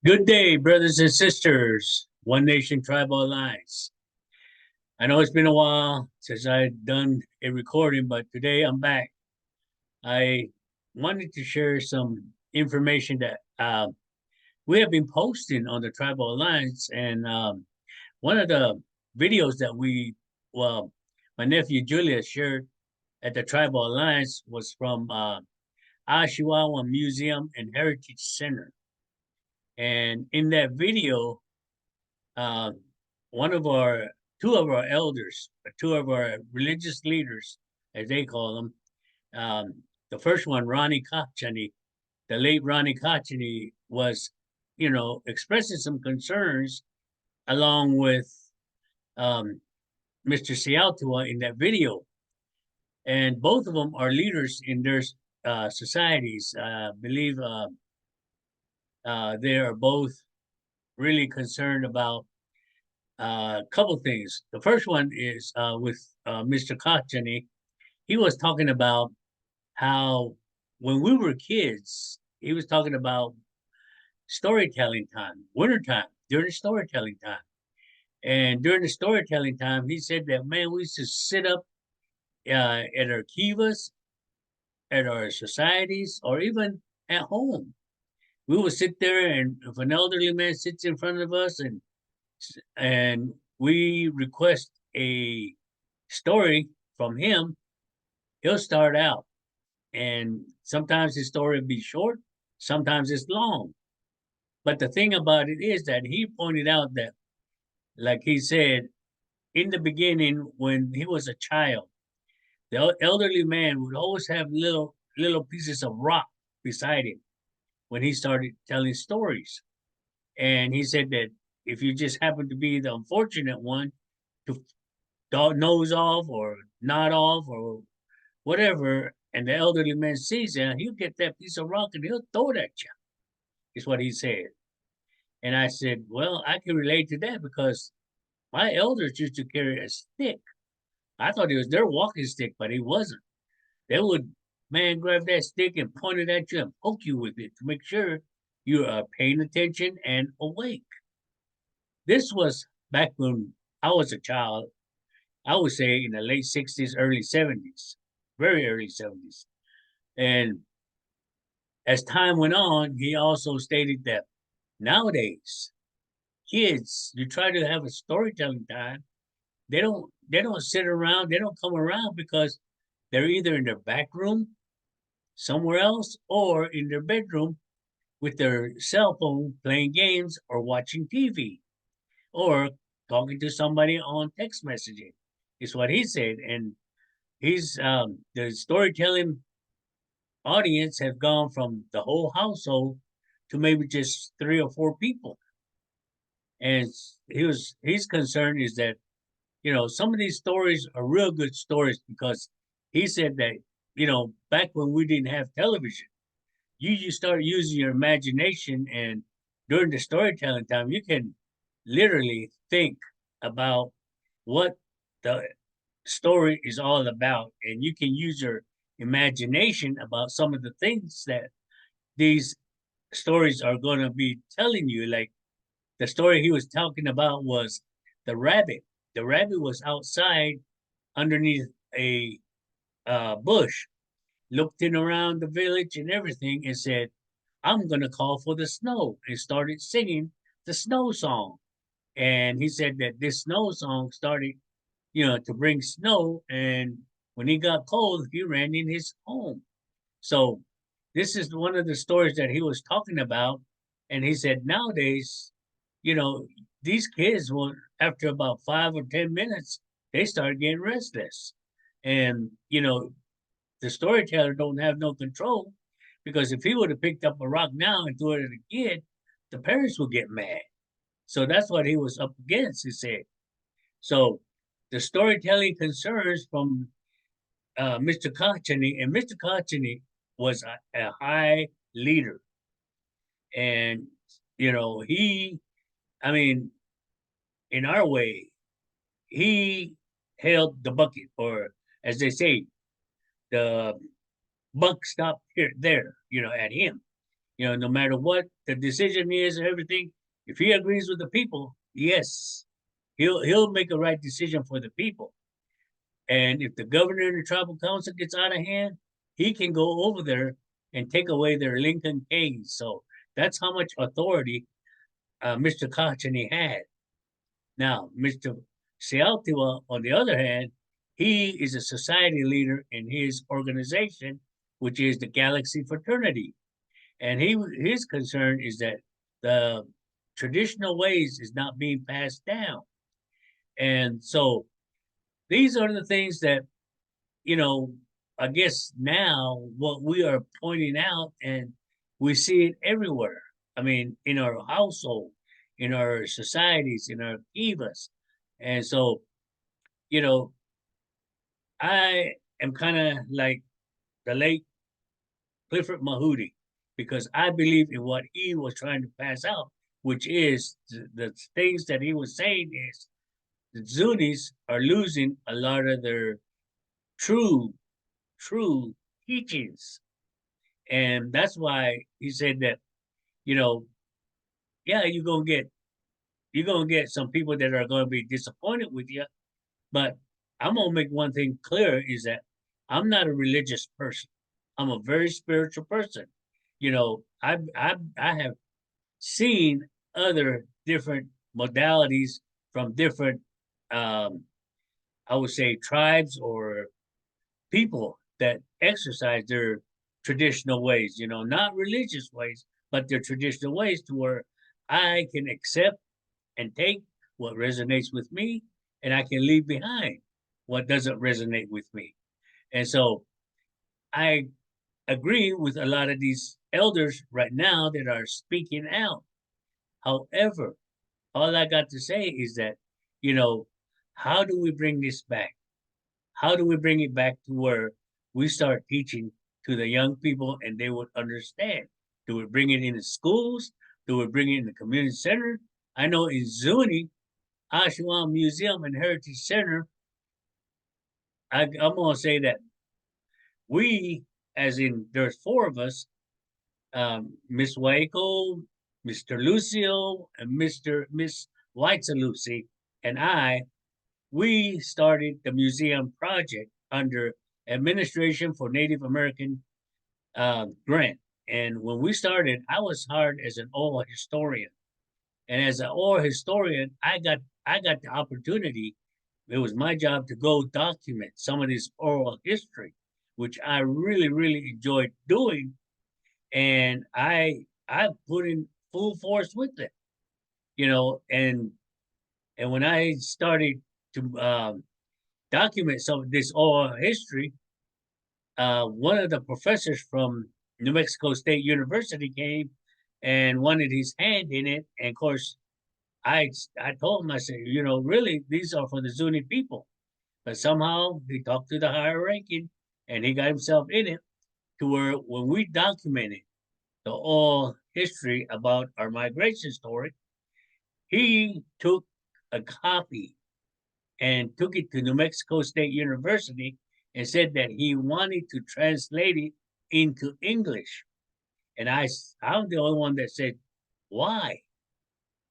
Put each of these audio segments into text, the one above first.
Good day, brothers and sisters. One Nation Tribal Alliance. I know it's been a while since I've done a recording, but today I'm back. I wanted to share some information that we have been posting on the Tribal Alliance, and one of the videos that my nephew Julius shared at the Tribal Alliance was from Ashiwawa Museum and Heritage Center. And in that video, uh, one of our two of our elders, two of our religious leaders, as they call them. The first one, Ronnie Kochani, the late Ronnie Kochani, was, expressing some concerns along with um, Mr. Sialtua in that video. And both of them are leaders in their societies. I believe they are both really concerned about a couple things. The first one is with Mr. Kochani. He was talking about how when we were kids, he was talking about storytelling time, wintertime, during storytelling time. And during the storytelling time, he said that, man, we used to sit up at our kivas, at our societies, or even at home. We would sit there, and if an elderly man sits in front of us and we request a story from him, he'll start out. And sometimes his story will be short, sometimes it's long. But the thing about it is that he pointed out that, like he said, in the beginning, when he was a child, the elderly man would always have little pieces of rock beside him when he started telling stories. And he said that if you just happen to be the unfortunate one to nose off or nod off or whatever, and the elderly man sees it, he'll get that piece of rock and he'll throw it at you, is what he said. And I said, well, I can relate to that because my elders used to carry a stick. I thought it was their walking stick, but it wasn't. They would, man, grab that stick and point it at you and poke you with it to make sure you are paying attention and awake. This was back when I was a child. I would say in the late 60s, early 70s, very early 70s. And as time went on, he also stated that nowadays, kids, you try to have a storytelling time, they don't sit around, they don't come around because they're either in their back room somewhere else or in their bedroom with their cell phone playing games or watching TV or talking to somebody on text messaging, is what he said. And he's the storytelling audience have gone from the whole household to maybe just 3 or 4 people. And his concern is that, some of these stories are real good stories because he said that, back when we didn't have television, you start using your imagination, and during the storytelling time, you can literally think about what the story is all about, and you can use your imagination about some of the things that these stories are going to be telling you. Like the story he was talking about was the rabbit. The rabbit was outside underneath a bush, looked in around the village and everything, and said, I'm going to call for the snow, and started singing the snow song. And he said that this snow song started, to bring snow. And when he got cold, he ran in his home. So this is one of the stories that he was talking about. And he said nowadays, you know, these kids will, after about 5 or 10 minutes, they start getting restless. And, the storyteller don't have no control because if he would have picked up a rock now and threw it at a kid, the parents would get mad. So that's what he was up against, he said. So the storytelling concerns from Mr. Kochany, and Mr. Kochany was a high leader. And, he, I mean, in our way, he held the bucket, or as they say, the buck stopped here, there, at him. No matter what the decision is and everything, if he agrees with the people, yes, he'll make a right decision for the people. And if the governor and the tribal council gets out of hand, he can go over there and take away their Lincoln canes. So that's how much authority Mr. Kachani had. Now, Mr. Sealtiwa, on the other hand, he is a society leader in his organization, which is the Galaxy Fraternity. And his concern is that the traditional ways is not being passed down. And so these are the things that, you know, I guess now what we are pointing out, and we see it everywhere. I mean, in our household, in our societies, in our kivas. And so, you know, I am kind of like the late Clifford Mahudi, because I believe in what he was trying to pass out, which is the things that he was saying is the Zunis are losing a lot of their true, true teachings. And that's why he said that, you know, yeah, you're gonna get some people that are gonna be disappointed with you, but I'm gonna make one thing clear is that I'm not a religious person. I'm a very spiritual person. I have seen other different modalities from different, um, I would say, tribes or people that exercise their traditional ways. Not religious ways, but their traditional ways, to where I can accept and take what resonates with me, and I can leave behind what doesn't resonate with me. And so I agree with a lot of these elders right now that are speaking out. However, all I got to say is that, you know, how do we bring this back? How do we bring it back to where we start teaching to the young people and they would understand? Do we bring it in the schools? Do we bring it in the community center? I know in Zuni, Ashuan Museum and Heritage Center, I'm going to say that we, as in there's four of us, Miss Waco, Mr. Lucio, and Miss Lucy, and we started the museum project under Administration for Native American grant. And when we started, I was hired as an oral historian. And as an oral historian, I got the opportunity. It was my job to go document some of this oral history, which I really, really enjoyed doing, and I put in full force with it, and when I started to document some of this oral history, one of the professors from New Mexico State University came and wanted his hand in it, and of course I told him, I said, really, these are for the Zuni people. But somehow he talked to the higher ranking and he got himself in it, to where when we documented the oral history about our migration story, he took a copy and took it to New Mexico State University and said that he wanted to translate it into English. And I'm the only one that said, why?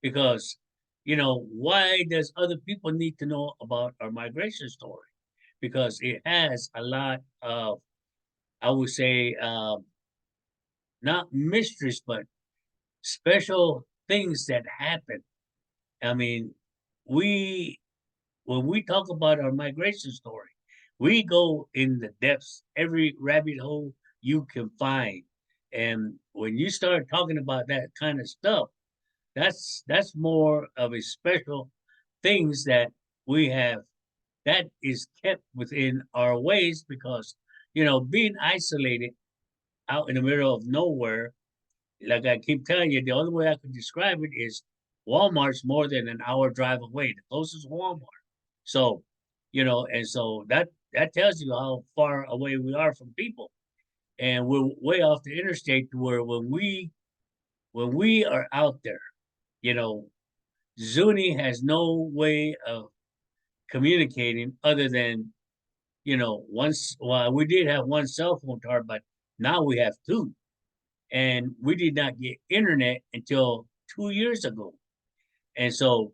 Because, why does other people need to know about our migration story? Because it has a lot of, I would say, not mysteries, but special things that happen. I mean, we when we talk about our migration story, we go in the depths, every rabbit hole you can find. And when you start talking about that kind of stuff, that's more of a special things that we have that is kept within our ways, because being isolated out in the middle of nowhere, like I keep telling you, the only way I could describe it is Walmart's more than an hour drive away, the closest Walmart. So, and so that tells you how far away we are from people. And we're way off the interstate, to where when we are out there, you know, Zuni has no way of communicating other than, once, well, we did have one cell phone tower, but now we have two. and we did not get internet until 2 years ago. And so,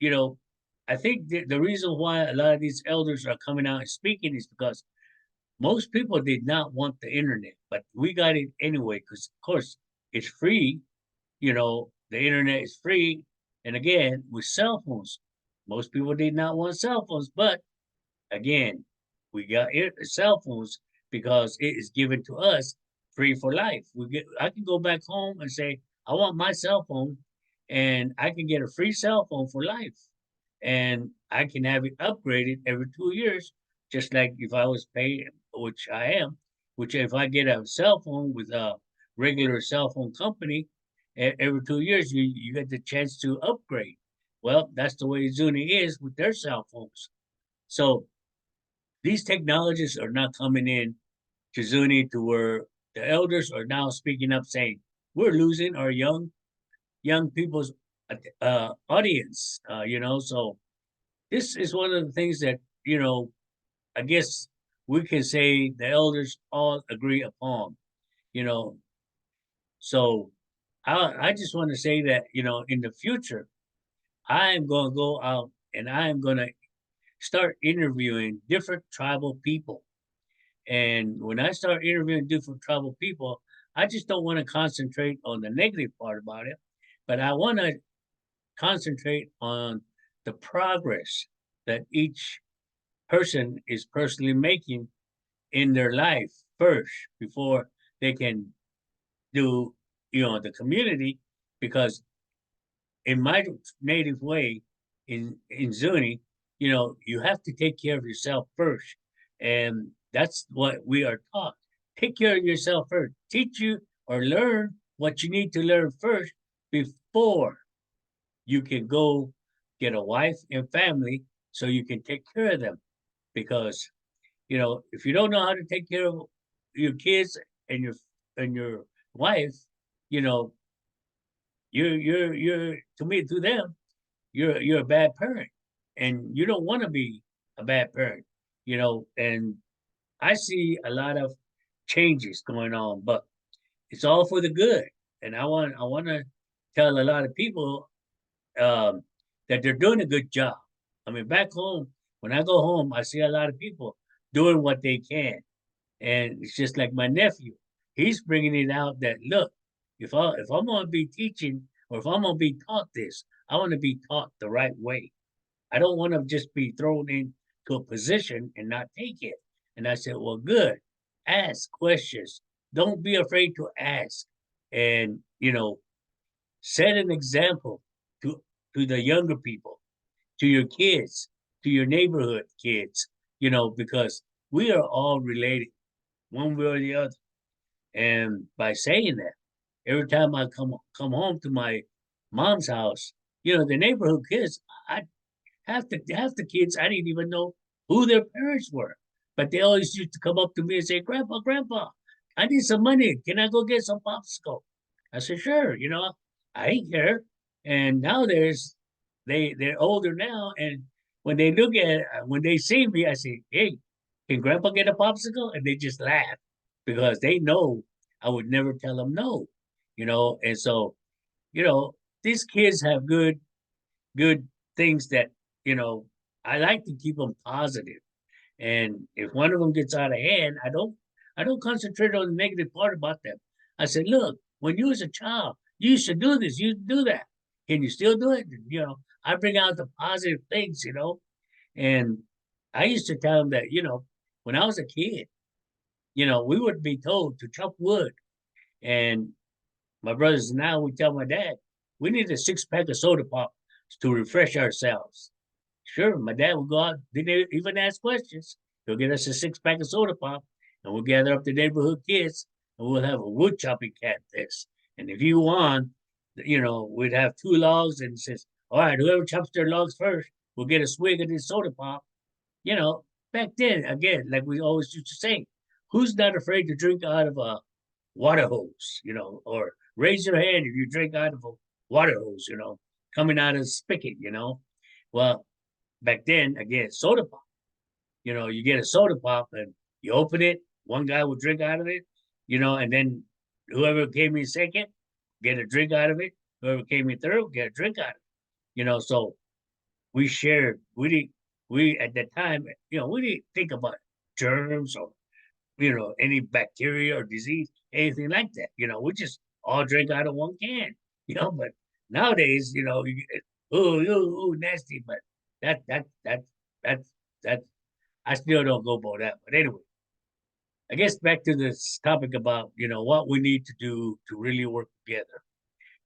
you know, I think the reason why a lot of these elders are coming out and speaking is because most people did not want the internet, but we got it anyway because, of course, it's free. The internet is free. And again, with cell phones, most people did not want cell phones, but again, we got cell phones because it is given to us free for life. I can go back home and say, I want my cell phone, and I can get a free cell phone for life. And I can have it upgraded every 2 years, just like if I was paying, which I am, which if I get a cell phone with a regular cell phone company, every 2 years you get the chance to upgrade. Well, that's the way Zuni is with their cell phones. So these technologies are not coming in to Zuni to where the elders are now speaking up saying, we're losing our young people's audience, so this is one of the things that, I guess we can say the elders all agree upon, you know. So I just want to say that, in the future, I am going to go out and I am going to start interviewing different tribal people. And when I start interviewing different tribal people, I just don't want to concentrate on the negative part about it, but I want to concentrate on the progress that each person is personally making in their life first before they can do, the community. Because in my native way, in Zuni, you have to take care of yourself first, and that's what we are taught. Take care of yourself first. Teach you or learn what you need to learn first before you can go get a wife and family so you can take care of them. Because if you don't know how to take care of your kids and your wife, you know, you're to me to them, you're a bad parent, and you don't want to be a bad parent, And I see a lot of changes going on, but it's all for the good. And I want to tell a lot of people um, that they're doing a good job. I mean, back home, when I go home, I see a lot of people doing what they can, and it's just like my nephew. He's bringing it out that look, if I'm going to be teaching or if I'm going to be taught this, I want to be taught the right way. I don't want to just be thrown into a position and not take it. And I said, well, good. Ask questions. Don't be afraid to ask, and set an example to the younger people, to your kids, to your neighborhood kids, because we are all related one way or the other. And by saying that, every time I come home to my mom's house, the neighborhood kids, I half the kids I didn't even know who their parents were, but they always used to come up to me and say, "Grandpa, Grandpa, I need some money. Can I go get some popsicle?" I said, "Sure." I ain't care. And now they're older now, and when they see me, I say, "Hey, can Grandpa get a popsicle?" And they just laugh because they know I would never tell them no, And so, these kids have good things that you know I like to keep them positive. And if one of them gets out of hand, I don't concentrate on the negative part about them. I said, look, when you was a child, you used to do this, you used to do that. Can you still do it? I bring out the positive things, And I used to tell them that, when I was a kid, we would be told to chop wood. And my brothers and I, we tell my dad, we need a 6 pack of soda pop to refresh ourselves. Sure, my dad would go out, didn't even ask questions. He'll get us a 6 pack of soda pop, and we'll gather up the neighborhood kids, and we'll have a wood chopping contest. And if you won, we'd have 2 logs, and it says, all right, whoever chops their logs first will get a swig of this soda pop. Back then, again, like we always used to say, who's not afraid to drink out of a water hose, or raise your hand if you drink out of a water hose, coming out of a spigot. Well, back then, again, soda pop. You get a soda pop and you open it, one guy will drink out of it, and then whoever came in second, get a drink out of it. Whoever came in third, get a drink out of it. So we shared. We at that time, we didn't think about germs or any bacteria or disease, anything like that. We just all drink out of one can. But nowadays, you get, oh, nasty. But that that I still don't go by that. But anyway, I guess back to this topic about what we need to do to really work together.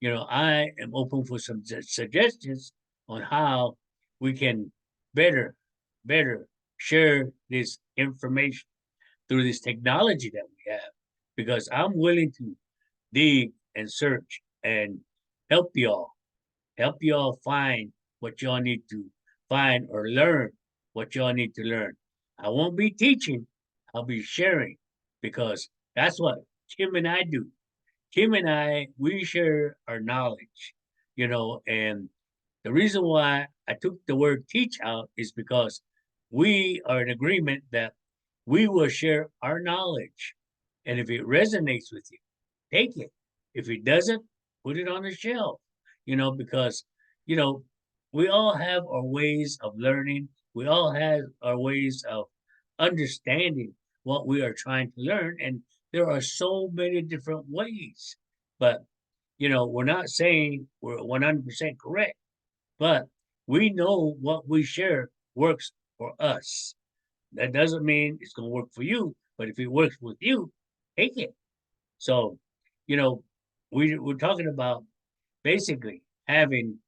I am open for some suggestions on how we can better, better share this information through this technology that we have, because I'm willing to dig and search and help y'all find what y'all need to find or learn what y'all need to learn. I won't be teaching, I'll be sharing, because that's what Kim and I do. Kim and I, we share our knowledge, and the reason why I took the word teach out is because we are in agreement that we will share our knowledge. And if it resonates with you, take it. If it doesn't, put it on the shelf, because, you know, we all have our ways of learning. We all have our ways of understanding what we are trying to learn. And there are so many different ways. But, we're not saying we're 100% correct, but we know what we share works for us. That doesn't mean it's going to work for you, but if it works with you, take it. So, you know, we're talking about basically having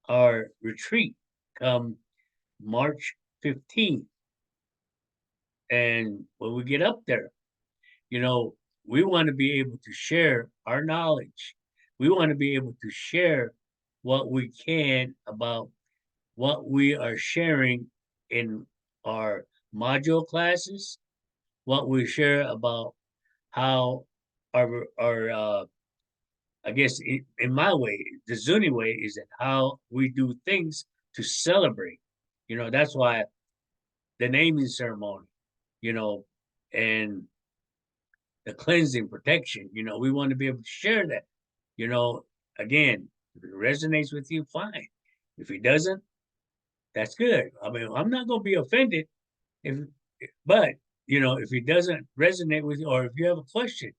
our retreat come March 15th. And when we get up there, we want to be able to share our knowledge. We want to be able to share what we can about what we are sharing in our module classes, what we share about how our I guess in my way, the Zuni way is that how we do things to celebrate. That's why the naming ceremony, you know, and the cleansing protection, we want to be able to share that. You know, again, if it resonates with you, fine. If it doesn't, that's good. I mean, I'm not going to be offended if, but if it doesn't resonate with you, or if you have a question,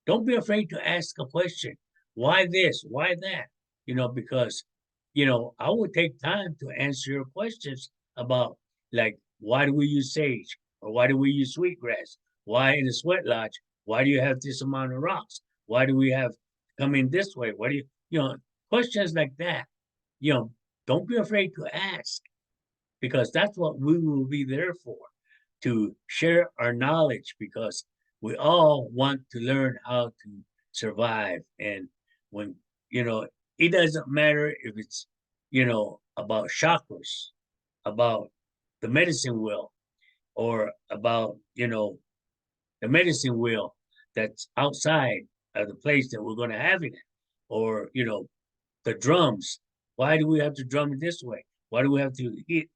don't be afraid to ask a question. Why this? Why that? Because I would take time to answer your questions about, like, why do we use sage, or why do we use sweetgrass? Why in the sweat lodge? Why do you have this amount of rocks? Why do we have come in this way? What do questions like that? You know, don't be afraid to ask, because that's what we will be there for, to share our knowledge, because we all want to learn how to survive. And when, it doesn't matter if it's, about chakras, about the medicine wheel, or about, the medicine wheel that's outside of the place that we're going to have it, or, the drums. Why do we have to drum it this way? Why do we have to hit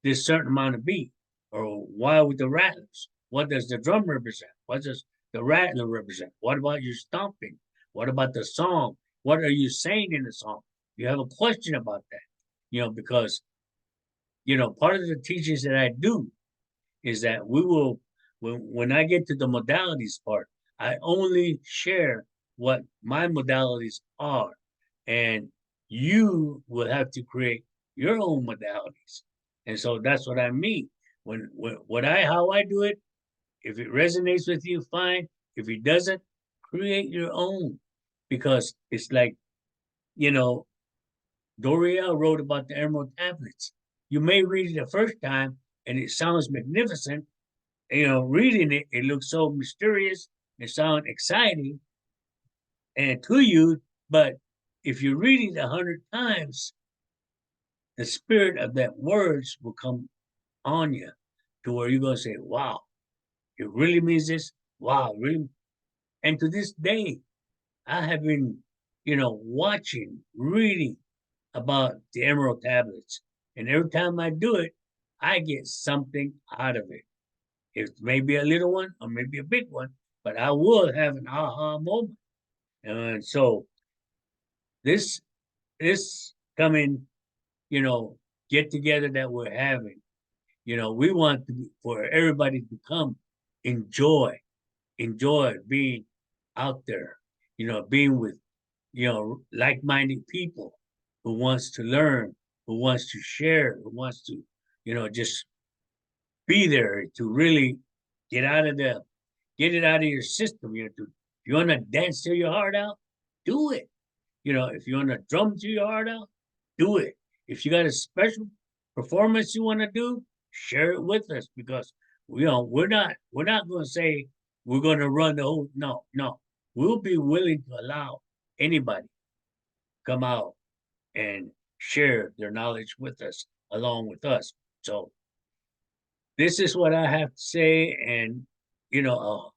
this certain amount of beat? Or why with the rattlers? What does the drum represent? What does the rattler represent? What about your stomping? What about the song? What are you saying in the song? You have a question about that, because, part of the teachings that I do is that we will, when I get to the modalities part, I only share what my modalities are. And you will have to create your own modalities. And so that's what I mean. How I do it, if it resonates with you, fine. If it doesn't, create your own. Because it's like, you know, Doriel wrote about the Emerald Tablets. You may read it the first time and it sounds magnificent. Reading it, it looks so mysterious. It sounds exciting and to you, but if you read it 100 times, the spirit of that words will come on you, to where you're gonna say, "Wow, it really means this." Wow, really. And to this day, I have been, watching, reading about the Emerald Tablets, and every time I do it, I get something out of it. It may be a little one or maybe a big one, but I will have an aha moment. And so this this coming, get together that we're having, we want for everybody to come enjoy being out there, being with, like-minded people who wants to learn, who wants to share, who wants to, just be there to really get out of the get it out of your system. If you want to dance till your heart out, do it. If you want to drum to your heart out, do it. If you got a special performance you want to do, share it with us, because we're not going to say we're going to run the whole. No, no, we'll be willing to allow anybody come out and share their knowledge with us along with us. So this is what I have to say, and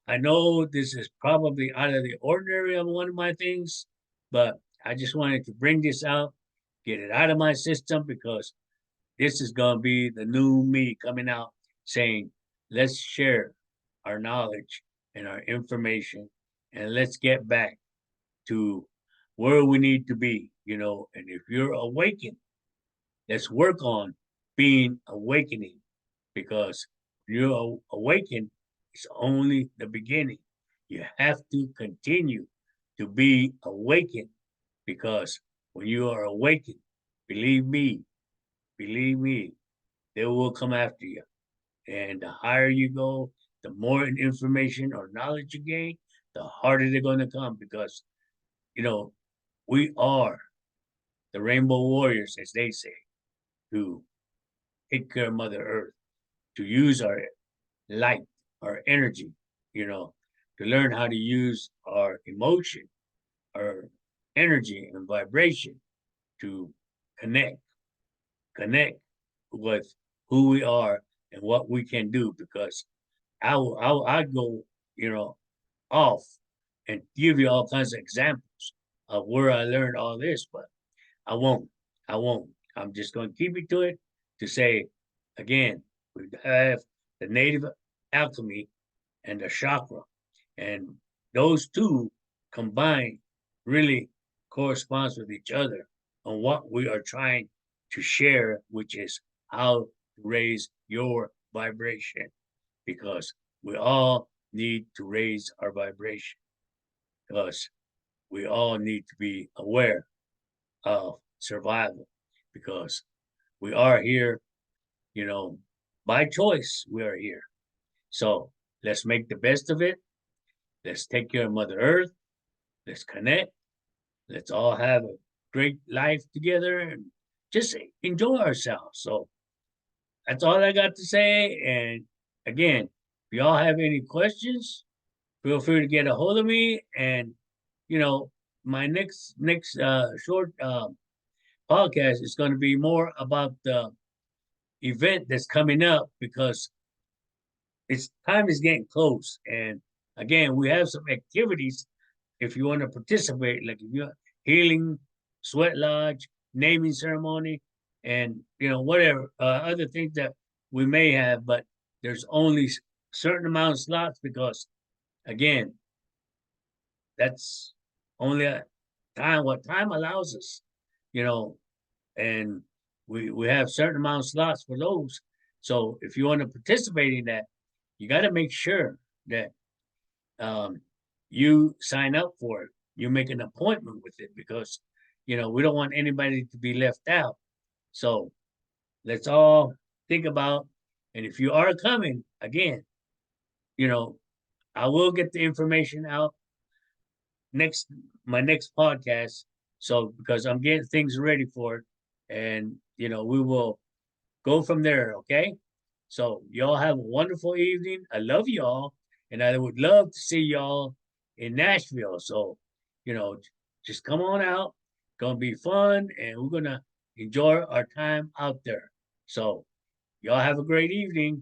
I know this is probably out of the ordinary of one of my things, but I just wanted to bring this out, get it out of my system, because this is going to be the new me coming out saying, let's share our knowledge and our information, and let's get back to where we need to be. And if you're awakened, let's work on being awakening, because you're awakened, it's only the beginning. You have to continue to be awakened, because when you are awakened, believe me, they will come after you. And the higher you go, the more information or knowledge you gain, the harder they're going to come, because, we are the rainbow warriors, as they say, to take care of Mother Earth, to use our light, our energy, to learn how to use our emotion, our energy and vibration to connect, connect with who we are and what we can do. Because I go, off and give you all kinds of examples of where I learned all this, but I won't. I won't. I'm just going to keep it to it to say, again, we have the Native Alchemy and the chakra, and those two combined really corresponds with each other on what we are trying to share, which is how to raise your vibration, because we all need to raise our vibration, because we all need to be aware of survival, because we are here, you know, by choice, we are here. So let's make the best of it. Let's take care of Mother Earth. Let's connect. Let's all have a great life together and just enjoy ourselves. So that's all I got to say. And again, if y'all have any questions, feel free to get a hold of me. And you know, my next short podcast is going to be more about the event that's coming up, because it's time is getting close. And again, we have some activities if you want to participate, like if you're healing, sweat lodge, naming ceremony, and whatever other things that we may have, but there's only certain amount of slots, because again, that's only a time what time allows us, you know, and we have certain amount of slots for those. So if you want to participate in that, you got to make sure that um, you sign up for it. You make an appointment with it, because we don't want anybody to be left out. So let's all think about. And if you are coming again, you know, I will get the information out next my next podcast. So because I'm getting things ready for it, and we will go from there. Okay. So y'all have a wonderful evening. I love y'all, and I would love to see y'all in Nashville. So, just come on out. Gonna be fun, and we're gonna enjoy our time out there. So, y'all have a great evening.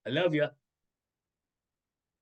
I love you.